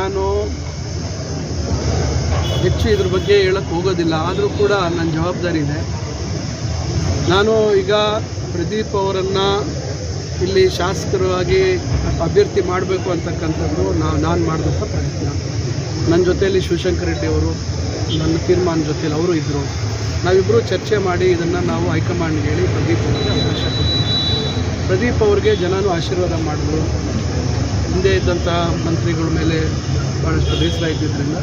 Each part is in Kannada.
ನಾನು ಹೆಚ್ಚು ಇದ್ರ ಬಗ್ಗೆ ಹೇಳಕ್ಕೆ ಹೋಗೋದಿಲ್ಲ. ಆದರೂ ಕೂಡ ನನ್ನ ಜವಾಬ್ದಾರಿ ಇದೆ. ನಾನು ಈಗ ಪ್ರದೀಪ್ ಅವರನ್ನು ಇಲ್ಲಿ ಶಾಸಕರಾಗಿ ಅಭ್ಯರ್ಥಿ ಮಾಡಬೇಕು ಅಂತಕ್ಕಂಥದ್ದು ನಾನು ಮಾಡಿದಂಥ ಪ್ರಯತ್ನ. ನನ್ನ ಜೊತೆಯಲ್ಲಿ ಶಿವಶಂಕರ್ ರೆಡ್ಡಿ ಅವರು ನನ್ನ ತೀರ್ಮಾನ ಜೊತೆಯಲ್ಲಿ ಅವರು ಇದ್ದರು. ನಾವಿಬ್ಬರು ಚರ್ಚೆ ಮಾಡಿ ಇದನ್ನು ನಾವು ಹೈಕಮಾಂಡ್ಗೆ ಹೇಳಿ ಪ್ರದೀಪ್ ಅವರಿಗೆ ಅವಕಾಶ ಕೊಡ್ತೀವಿ. ಪ್ರದೀಪ್ ಅವ್ರಿಗೆ ಜನನೂ ಆಶೀರ್ವಾದ ಮಾಡಿದ್ರು. ಹಿಂದೆ ಇದ್ದಂಥ ಮಂತ್ರಿಗಳ ಮೇಲೆ ಭಾಳಷ್ಟು ಬೇಸರ ಇದ್ದಿದ್ದರಿಂದ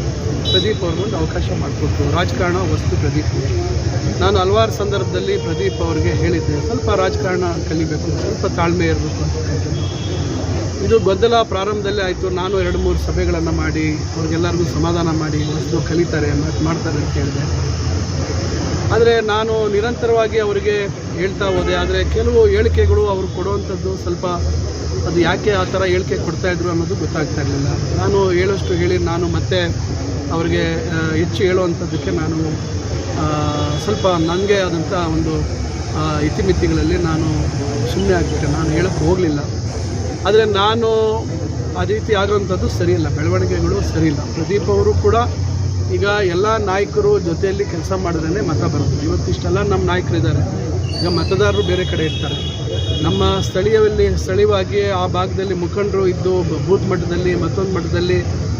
ಪ್ರದೀಪ್ ಅವ್ರಿಗೊಂದು ಅವಕಾಶ ಮಾಡಿಕೊಟ್ರು. ರಾಜಕಾರಣ ವಸ್ತು ಪ್ರದೀಪ್. ನಾನು ಹಲವಾರು ಸಂದರ್ಭದಲ್ಲಿ ಪ್ರದೀಪ್ ಅವ್ರಿಗೆ ಹೇಳಿದ್ದೆ, ಸ್ವಲ್ಪ ರಾಜಕಾರಣ ಕಲಿಬೇಕು, ಸ್ವಲ್ಪ ತಾಳ್ಮೆ ಇರಬೇಕು ಅಂತಕ್ಕಂಥದ್ದು. ಇದು ಗೊಂದಲ ಪ್ರಾರಂಭದಲ್ಲೇ ಆಯಿತು. ನಾನು 2-3 ಸಭೆಗಳನ್ನು ಮಾಡಿ ಅವ್ರಿಗೆಲ್ಲರಿಗೂ ಸಮಾಧಾನ ಮಾಡಿ ವಸ್ತು ಕಲಿತಾರೆ ಮಾಡ್ತಾರೆ ಅಂತ ಹೇಳಿದೆ. ಆದರೆ ನಾನು ನಿರಂತರವಾಗಿ ಅವರಿಗೆ ಹೇಳ್ತಾ ಹೋದೆ. ಆದರೆ ಕೆಲವು ಹೇಳಿಕೆಗಳು ಅವರು ಕೊಡುವಂಥದ್ದು ಸ್ವಲ್ಪ ಅದು ಯಾಕೆ ಆ ಥರ ಹೇಳಿಕೆ ಕೊಡ್ತಾಯಿದ್ರು ಅನ್ನೋದು ಗೊತ್ತಾಗ್ತಾ ಇರಲಿಲ್ಲ. ನಾನು ಹೇಳೋಷ್ಟು ಹೇಳಿ ನಾನು ಮತ್ತೆ ಅವರಿಗೆ ಹೆಚ್ಚು ಹೇಳುವಂಥದ್ದಕ್ಕೆ ನಾನು ಸ್ವಲ್ಪ ನನಗೆ ಆದಂಥ ಒಂದು ಇತಿಮಿತಿಗಳಲ್ಲಿ ನಾನು ಸುಮ್ಮನೆ ಆಗಿಬಿಟ್ಟೆ. ನಾನು ಹೇಳೋಕ್ಕೆ ಹೋಗಲಿಲ್ಲ. ಆದರೆ ನಾನು ಆ ರೀತಿ ಆಗುವಂಥದ್ದು ಸರಿಯಿಲ್ಲ, ಬೆಳವಣಿಗೆಗಳು ಸರಿಯಿಲ್ಲ. ಪ್ರದೀಪ್ ಅವರು ಕೂಡ ಈಗ ಎಲ್ಲ ನಾಯಕರು ಜೊತೆಯಲ್ಲಿ ಕೆಲಸ ಮಾಡಿದ್ರೇ ಮತ ಬರೋದು. ಇವತ್ತಿಷ್ಟೆಲ್ಲ ನಮ್ಮ ನಾಯಕರಿದ್ದಾರೆ. ಈಗ ಮತದಾರರು ಬೇರೆ ಕಡೆ ಇರ್ತಾರೆ. ನಮ್ಮ ಸ್ಥಳೀಯವಾಗಿ ಆ ಭಾಗದಲ್ಲಿ ಮುಖಂಡರು ಇದ್ದು ಬೂತ್ ಮಟ್ಟದಲ್ಲಿ ಮತ್ತೊಂದು ಮಟ್ಟದಲ್ಲಿ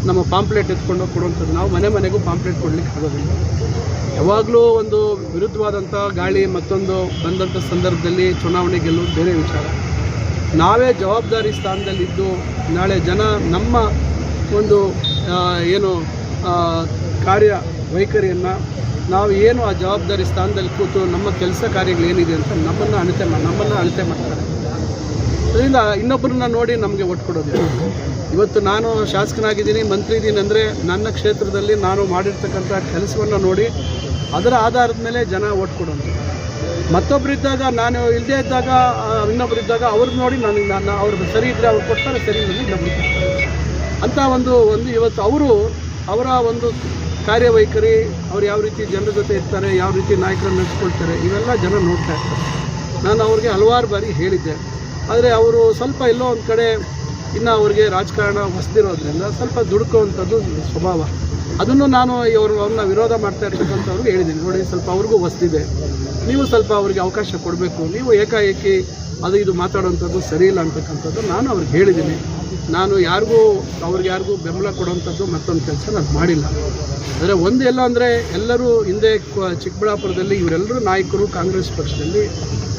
ನಮ್ಮ ಪಾಂಪ್ಲೆಟ್ ಎತ್ಕೊಂಡು ಕೊಡುವಂಥದ್ದು. ನಾವು ಮನೆಗೂ ಪಾಂಪ್ಲೆಟ್ ಕೊಡಲಿಕ್ಕೆ ಆಗೋದಿಲ್ಲ. ಯಾವಾಗಲೂ ಒಂದು ವಿರುದ್ಧವಾದಂಥ ಗಾಳಿ ಮತ್ತೊಂದು ಬಂದಂಥ ಸಂದರ್ಭದಲ್ಲಿ ಚುನಾವಣೆ ಗೆಲ್ಲುವುದು ಬೇರೆ ವಿಚಾರ. ನಾವೇ ಜವಾಬ್ದಾರಿ ಸ್ಥಾನದಲ್ಲಿದ್ದು ನಾಳೆ ಜನ ನಮ್ಮ ಒಂದು ಏನು ಕಾರ್ಯ ವೈಖರಿಯನ್ನು ನಾವು ಏನು ಆ ಜವಾಬ್ದಾರಿ ಸ್ಥಾನದಲ್ಲಿ ಕೂತು ನಮ್ಮ ಕೆಲಸ ಕಾರ್ಯಗಳೇನಿದೆ ಅಂತ ನಮ್ಮನ್ನು ಅಳತೆ ಮಾಡ್ತಾರೆ. ಅದರಿಂದ ಇನ್ನೊಬ್ಬರನ್ನ ನೋಡಿ ನಮಗೆ ಒಟ್ಟು ಕೊಡೋದಿಲ್ಲ. ಇವತ್ತು ನಾನು ಶಾಸಕನಾಗಿದ್ದೀನಿ, ಮಂತ್ರಿ ಇದ್ದೀನಿ ಅಂದರೆ ನನ್ನ ಕ್ಷೇತ್ರದಲ್ಲಿ ನಾನು ಮಾಡಿರ್ತಕ್ಕಂಥ ಕೆಲಸವನ್ನು ನೋಡಿ ಅದರ ಆಧಾರದ ಮೇಲೆ ಜನ ಒಟ್ಟು ಕೊಡೋದು. ಮತ್ತೊಬ್ಬರಿದ್ದಾಗ ನಾನು ಇಲ್ಲದೇ ಇದ್ದಾಗ ಇನ್ನೊಬ್ಬರಿದ್ದಾಗ ಅವ್ರನ್ನ ನೋಡಿ ನಾನು ಅವ್ರದ್ದು ಸರಿ ಇದ್ದರೆ ಅವ್ರು ಕೊಡ್ತಾರೆ, ಸರಿ ಇದ್ದರೆ ಇನ್ನೊಬ್ರು ಕೊಡ್ತಾರೆ ಅಂತ ಒಂದು ಇವತ್ತು ಅವರ ಒಂದು ಕಾರ್ಯವೈಖರಿ, ಅವ್ರು ಯಾವ ರೀತಿ ಜನರ ಜೊತೆ ಇರ್ತಾರೆ, ಯಾವ ರೀತಿ ನಾಯಕರನ್ನು ನಡೆಸ್ಕೊಳ್ತಾರೆ, ಇವೆಲ್ಲ ಜನ ನೋಡ್ತಾ ಇರ್ತಾರೆ. ನಾನು ಅವ್ರಿಗೆ ಹಲವಾರು ಬಾರಿ ಹೇಳಿದ್ದೆ. ಆದರೆ ಅವರು ಸ್ವಲ್ಪ ಎಲ್ಲೋ ಒಂದು ಕಡೆ ಇನ್ನು ಅವ್ರಿಗೆ ರಾಜಕಾರಣ ಹೊಸದಿರೋದ್ರಿಂದ ಸ್ವಲ್ಪ ದುಡುಕುವಂಥದ್ದು ಸ್ವಭಾವ. ಅದನ್ನು ನಾನು ಅವ್ರನ್ನ ವಿರೋಧ ಮಾಡ್ತಾ ಇರ್ತಕ್ಕಂಥವ್ರಿಗೆ ಹೇಳಿದ್ದೀನಿ, ನೋಡಿ ಸ್ವಲ್ಪ ಅವ್ರಿಗೂ ಹೊಸದಿದೆ, ನೀವು ಸ್ವಲ್ಪ ಅವ್ರಿಗೆ ಅವಕಾಶ ಕೊಡಬೇಕು, ನೀವು ಏಕಾಏಕಿ ಇದು ಮಾತಾಡೋವಂಥದ್ದು ಸರಿಯಿಲ್ಲ ಅಂತಕ್ಕಂಥದ್ದು ನಾನು ಅವ್ರಿಗೆ ಹೇಳಿದ್ದೀನಿ. ನಾನು ಯಾರಿಗೂ ಬೆಂಬಲ ಕೊಡುವಂಥದ್ದು ಮತ್ತೊಂದು ಕೆಲಸ ನಾನು ಮಾಡಿಲ್ಲ. ಆದರೆ ಒಂದು ಎಲ್ಲ ಅಂದರೆ ಎಲ್ಲರೂ ಹಿಂದೆ ಚಿಕ್ಕಬಳ್ಳಾಪುರದಲ್ಲಿ ಇವರೆಲ್ಲರೂ ನಾಯಕರು ಕಾಂಗ್ರೆಸ್ ಪಕ್ಷದಲ್ಲಿ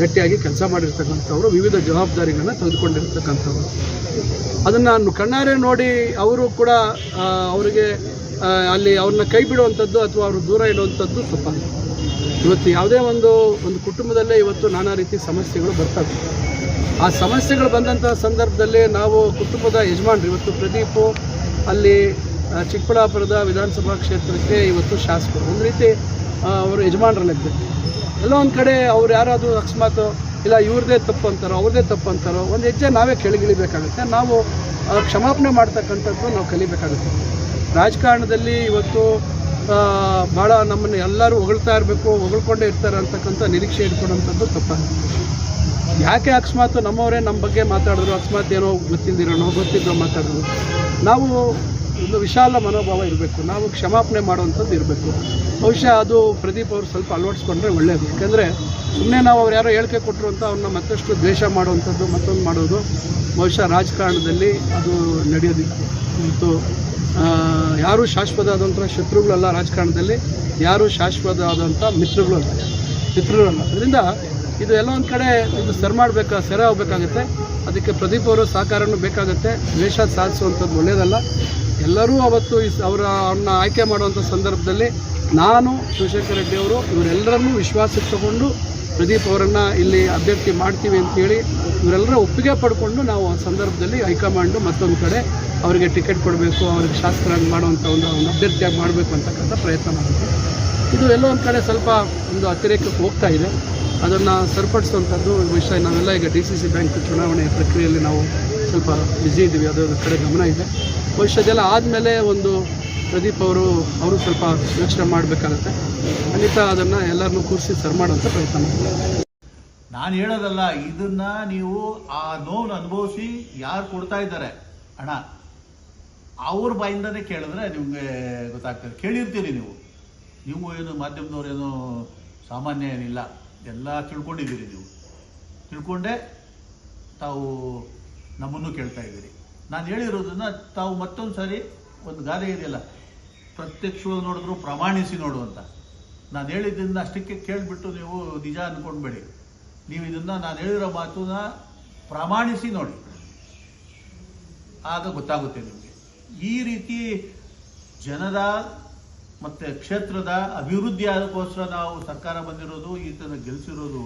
ಗಟ್ಟಿಯಾಗಿ ಕೆಲಸ ಮಾಡಿರ್ತಕ್ಕಂಥವ್ರು, ವಿವಿಧ ಜವಾಬ್ದಾರಿಗಳನ್ನ ತೆಗೆದುಕೊಂಡಿರ್ತಕ್ಕಂಥವ್ರು. ಅದನ್ನು ಕಣ್ಣಾರೆ ನೋಡಿ ಅವರು ಕೂಡ ಅವರಿಗೆ ಅಲ್ಲಿ ಅವ್ರನ್ನ ಕೈ ಬಿಡುವಂಥದ್ದು ಅಥವಾ ಅವರು ದೂರ ಇಡುವಂಥದ್ದು ತಪ್ಪಾಗಿದೆ. ಇವತ್ತು ಯಾವುದೇ ಒಂದು ಕುಟುಂಬದಲ್ಲೇ ಇವತ್ತು ನಾನಾ ರೀತಿ ಸಮಸ್ಯೆಗಳು ಬರ್ತವೆ. ಆ ಸಮಸ್ಯೆಗಳು ಬಂದಂಥ ಸಂದರ್ಭದಲ್ಲಿ ನಾವು ಕುಟುಂಬದ ಯಜಮಾನ್ರು, ಇವತ್ತು ಪ್ರದೀಪು ಅಲ್ಲಿ ಚಿಕ್ಕಬಳ್ಳಾಪುರದ ವಿಧಾನಸಭಾ ಕ್ಷೇತ್ರಕ್ಕೆ ಇವತ್ತು ಶಾಸಕರು, ಒಂದು ರೀತಿ ಅವರು ಯಜಮಾನರಲ್ಲಿದ್ದರು. ಎಲ್ಲೋ ಒಂದು ಕಡೆ ಅವ್ರು ಯಾರಾದರೂ ಅಕಸ್ಮಾತ್ ಇಲ್ಲ ಇವ್ರದ್ದೇ ತಪ್ಪು ಅಂತಾರೋ ಅವ್ರದ್ದೇ ತಪ್ಪು ಅಂತಾರೋ ಒಂದು ಹೆಜ್ಜೆ ನಾವೇ ಕೆಳಗಿಳಿಬೇಕಾಗುತ್ತೆ. ನಾವು ಕ್ಷಮಾಪಣೆ ಮಾಡ್ತಕ್ಕಂಥದ್ದು ನಾವು ಕಲಿಬೇಕಾಗುತ್ತೆ. ರಾಜಕಾರಣದಲ್ಲಿ ಇವತ್ತು ಭಾಳ ನಮ್ಮನ್ನು ಎಲ್ಲರೂ ಹೊಗಳ್ಕೊಂಡೇ ಇರ್ತಾರೆ ಅಂತಕ್ಕಂಥ ನಿರೀಕ್ಷೆ ಇಟ್ಕೊಡೋಂಥದ್ದು ತಪ್ಪಾಗುತ್ತೆ. ಯಾಕೆ ಅಕಸ್ಮಾತ್ ನಮ್ಮವರೇ ನಮ್ಮ ಬಗ್ಗೆ ಮಾತಾಡಿದ್ರು, ಅಕಸ್ಮಾತ್ ಏನೋ ಗೊತ್ತಿದ್ದೋ ಮಾತಾಡಿದ್ರು, ನಾವು ಒಂದು ವಿಶಾಲ ಮನೋಭಾವ ಇರಬೇಕು, ನಾವು ಕ್ಷಮಾಪಣೆ ಮಾಡುವಂಥದ್ದು ಇರಬೇಕು. ಬಹುಶಃ ಅದು ಪ್ರದೀಪ್ ಅವರು ಸ್ವಲ್ಪ ಅಳವಡಿಸ್ಕೊಂಡ್ರೆ ಒಳ್ಳೆಯದು. ಯಾಕೆಂದರೆ ಸುಮ್ಮನೆ ನಾವು ಅವ್ರು ಯಾರೋ ಹೇಳಿಕೆ ಕೊಟ್ಟರು ಅಂತ ಅವ್ರನ್ನ ಮತ್ತಷ್ಟು ದ್ವೇಷ ಮಾಡುವಂಥದ್ದು ಮತ್ತೊಂದು ಮಾಡೋದು ಬಹುಶಃ ರಾಜಕಾರಣದಲ್ಲಿ ಅದು ನಡೆಯೋದಿಲ್ಲ. ಮತ್ತು ಯಾರೂ ಶಾಶ್ವತವಾದಂಥ ಶತ್ರುಗಳಲ್ಲ, ರಾಜಕಾರಣದಲ್ಲಿ ಯಾರೂ ಶಾಶ್ವತವಾದಂಥ ಮಿತ್ರಗಳಲ್ಲ. ಅದರಿಂದ ಇದು ಎಲ್ಲ ಒಂದು ಕಡೆ ಇದು ಸೆರೆ ಹೋಗಬೇಕಾಗುತ್ತೆ. ಅದಕ್ಕೆ ಪ್ರದೀಪ್ ಅವರು ಸಹಕಾರನೂ ಬೇಕಾಗುತ್ತೆ. ದ್ವೇಷ ಸಾಧಿಸುವಂಥದ್ದು ಒಳ್ಳೆಯದಲ್ಲ. ಎಲ್ಲರೂ ಅವತ್ತು ಅವ್ರನ್ನ ಆಯ್ಕೆ ಮಾಡುವಂಥ ಸಂದರ್ಭದಲ್ಲಿ ನಾನು ಶಿವಶಂಕರ್ ರೆಡ್ಡಿ ಅವರು ಇವರೆಲ್ಲರನ್ನೂ ವಿಶ್ವಾಸಕ್ಕೆ ತಗೊಂಡು ಪ್ರದೀಪ್ ಅವರನ್ನು ಇಲ್ಲಿ ಅಭ್ಯರ್ಥಿ ಮಾಡ್ತೀವಿ ಅಂತೇಳಿ ಇವರೆಲ್ಲರ ಒಪ್ಪಿಗೆ ಪಡ್ಕೊಂಡು ನಾವು ಆ ಸಂದರ್ಭದಲ್ಲಿ ಹೈಕಮಾಂಡು ಮತ್ತೊಂದು ಕಡೆ ಅವರಿಗೆ ಟಿಕೆಟ್ ಕೊಡಬೇಕು, ಅವ್ರಿಗೆ ಶಾಸಕರಾಗಿ ಮಾಡುವಂಥ ಒಂದು ಅಭ್ಯರ್ಥಿಯಾಗಿ ಮಾಡಬೇಕು ಅಂತಕ್ಕಂಥ ಪ್ರಯತ್ನ ಮಾಡಿದ್ವಿ. ಇದು ಎಲ್ಲೋ ಒಂದು ಕಡೆ ಸ್ವಲ್ಪ ಒಂದು ಅತಿರೇಕಕ್ಕೆ ಹೋಗ್ತಾ ಇದೆ. ಅದನ್ನು ಸರಿಪಡಿಸುವಂಥದ್ದು ವಿಷಯ. ನಾವೆಲ್ಲ ಈಗ DCC ಬ್ಯಾಂಕ್ ಚುನಾವಣೆ ಪ್ರಕ್ರಿಯೆಯಲ್ಲಿ ನಾವು ಸ್ವಲ್ಪ ಬ್ಯುಸಿ ಇದ್ದೀವಿ, ಅದರ ಕಡೆ ಗಮನ ಇದೆ. ಭವಿಷ್ಯದೆಲ್ಲ ಆದಮೇಲೆ ಒಂದು ಪ್ರದೀಪ್ ಅವರು ಸ್ವಲ್ಪ ಯೋಚನೆ ಮಾಡಬೇಕಾಗತ್ತೆ. ಖಂಡಿತ ಅದನ್ನು ಎಲ್ಲರನ್ನೂ ಕೂರಿಸಿ ಸರಿ ಮಾಡುವಂಥ ಪ್ರಯತ್ನ ಮಾಡ್ತಾರೆ. ನಾನು ಹೇಳೋದಲ್ಲ, ಇದನ್ನ ನೀವು ಆ ನೋವನ್ನು ಅನುಭವಿಸಿ ಯಾರು ಕೊಡ್ತಾ ಇದ್ದಾರೆ ಹಣ, ಅವ್ರ ಬಾಯಿಂದನೇ ಕೇಳಿದ್ರೆ ನಿಮಗೆ ಗೊತ್ತಾಗ್ತದೆ. ಕೇಳಿರ್ತೀರಿ ನೀವು ಏನು ಮಾಧ್ಯಮದವ್ರೇನು ಸಾಮಾನ್ಯ ಏನಿಲ್ಲ, ಎಲ್ಲ ತಿಳ್ಕೊಂಡಿದ್ದೀರಿ. ನೀವು ತಿಳ್ಕೊಂಡೇ ತಾವು ನಮ್ಮನ್ನು ಕೇಳ್ತಾ ಇದ್ದೀರಿ. ನಾನು ಹೇಳಿರೋದನ್ನು ತಾವು ಮತ್ತೊಂದು ಸಾರಿ ಒಂದು ಗಾದೆ ಇದೆಯಲ್ಲ, ಪ್ರತ್ಯಕ್ಷವಾಗಿ ನೋಡಿದ್ರು ಪ್ರಮಾಣಿಸಿ ನೋಡು ಅಂತ. ನಾನು ಹೇಳಿದ್ದನ್ನು ಅಷ್ಟಕ್ಕೆ ಕೇಳಿಬಿಟ್ಟು ನೀವು ನಿಜ ಅಂದ್ಕೊಂಡ್ಬೇಡಿ. ನೀವು ಇದನ್ನು ನಾನು ಹೇಳಿರೋ ಮಾತನ್ನ ಪ್ರಮಾಣಿಸಿ ನೋಡಿ, ಆಗ ಗೊತ್ತಾಗುತ್ತೆ ನಿಮಗೆ. ಈ ರೀತಿ ಜನರ ಮತ್ತು ಕ್ಷೇತ್ರದ ಅಭಿವೃದ್ಧಿ ಅದಕ್ಕೋಸ್ಕರ ನಾವು ಸರ್ಕಾರ ಬಂದಿರೋದು, ಈತನ ಗೆಲ್ಲಿಸಿರೋದು.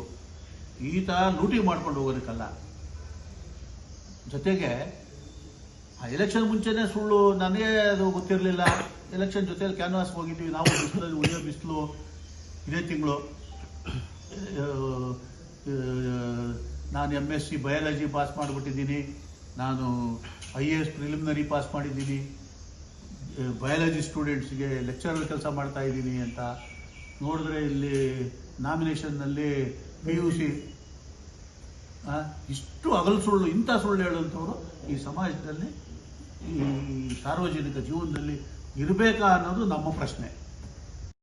ಈತ ಲೂಟಿ ಮಾಡ್ಕೊಂಡು ಹೋಗೋದಕ್ಕಲ್ಲ. ಜೊತೆಗೆ ಆ ಎಲೆಕ್ಷನ್ ಮುಂಚೆನೇ ಸುಳ್ಳು, ನನಗೆ ಅದು ಗೊತ್ತಿರಲಿಲ್ಲ. ಎಲೆಕ್ಷನ್ ಜೊತೆಯಲ್ಲಿ ಕ್ಯಾನ್ವಾಸ್ ಹೋಗಿದ್ವಿ ನಾವು, ಬಿಸಿಲಲ್ಲಿ ಉಳಿಯೋ ಬಿಸಿಲು. ಇದೇ ತಿಂಗಳು ನಾನು MSc ಬಯಾಲಜಿ ಪಾಸ್ ಮಾಡಿಬಿಟ್ಟಿದ್ದೀನಿ, ನಾನು IAS ಪ್ರಿಲಿಮಿನರಿ ಪಾಸ್ ಮಾಡಿದ್ದೀನಿ, ಬಯಾಲಜಿ ಸ್ಟೂಡೆಂಟ್ಸ್ಗೆ ಲೆಕ್ಚರರ್ ಕೆಲಸ ಮಾಡ್ತಾ ಇದ್ದೀನಿ ಅಂತ ನೋಡಿದ್ರೆ ಇಲ್ಲಿ ನಾಮಿನೇಷನ್ನಲ್ಲಿ PUC. ಇಷ್ಟು ಹಗಲು ಸುಳ್ಳು, ಇಂಥ ಸುಳ್ಳು ಹೇಳುವಂಥವ್ರು ಈ ಸಮಾಜದಲ್ಲಿ, ಈ ಸಾರ್ವಜನಿಕ ಜೀವನದಲ್ಲಿ ಇರಬೇಕಾ ಅನ್ನೋದು ನಮ್ಮ ಪ್ರಶ್ನೆ.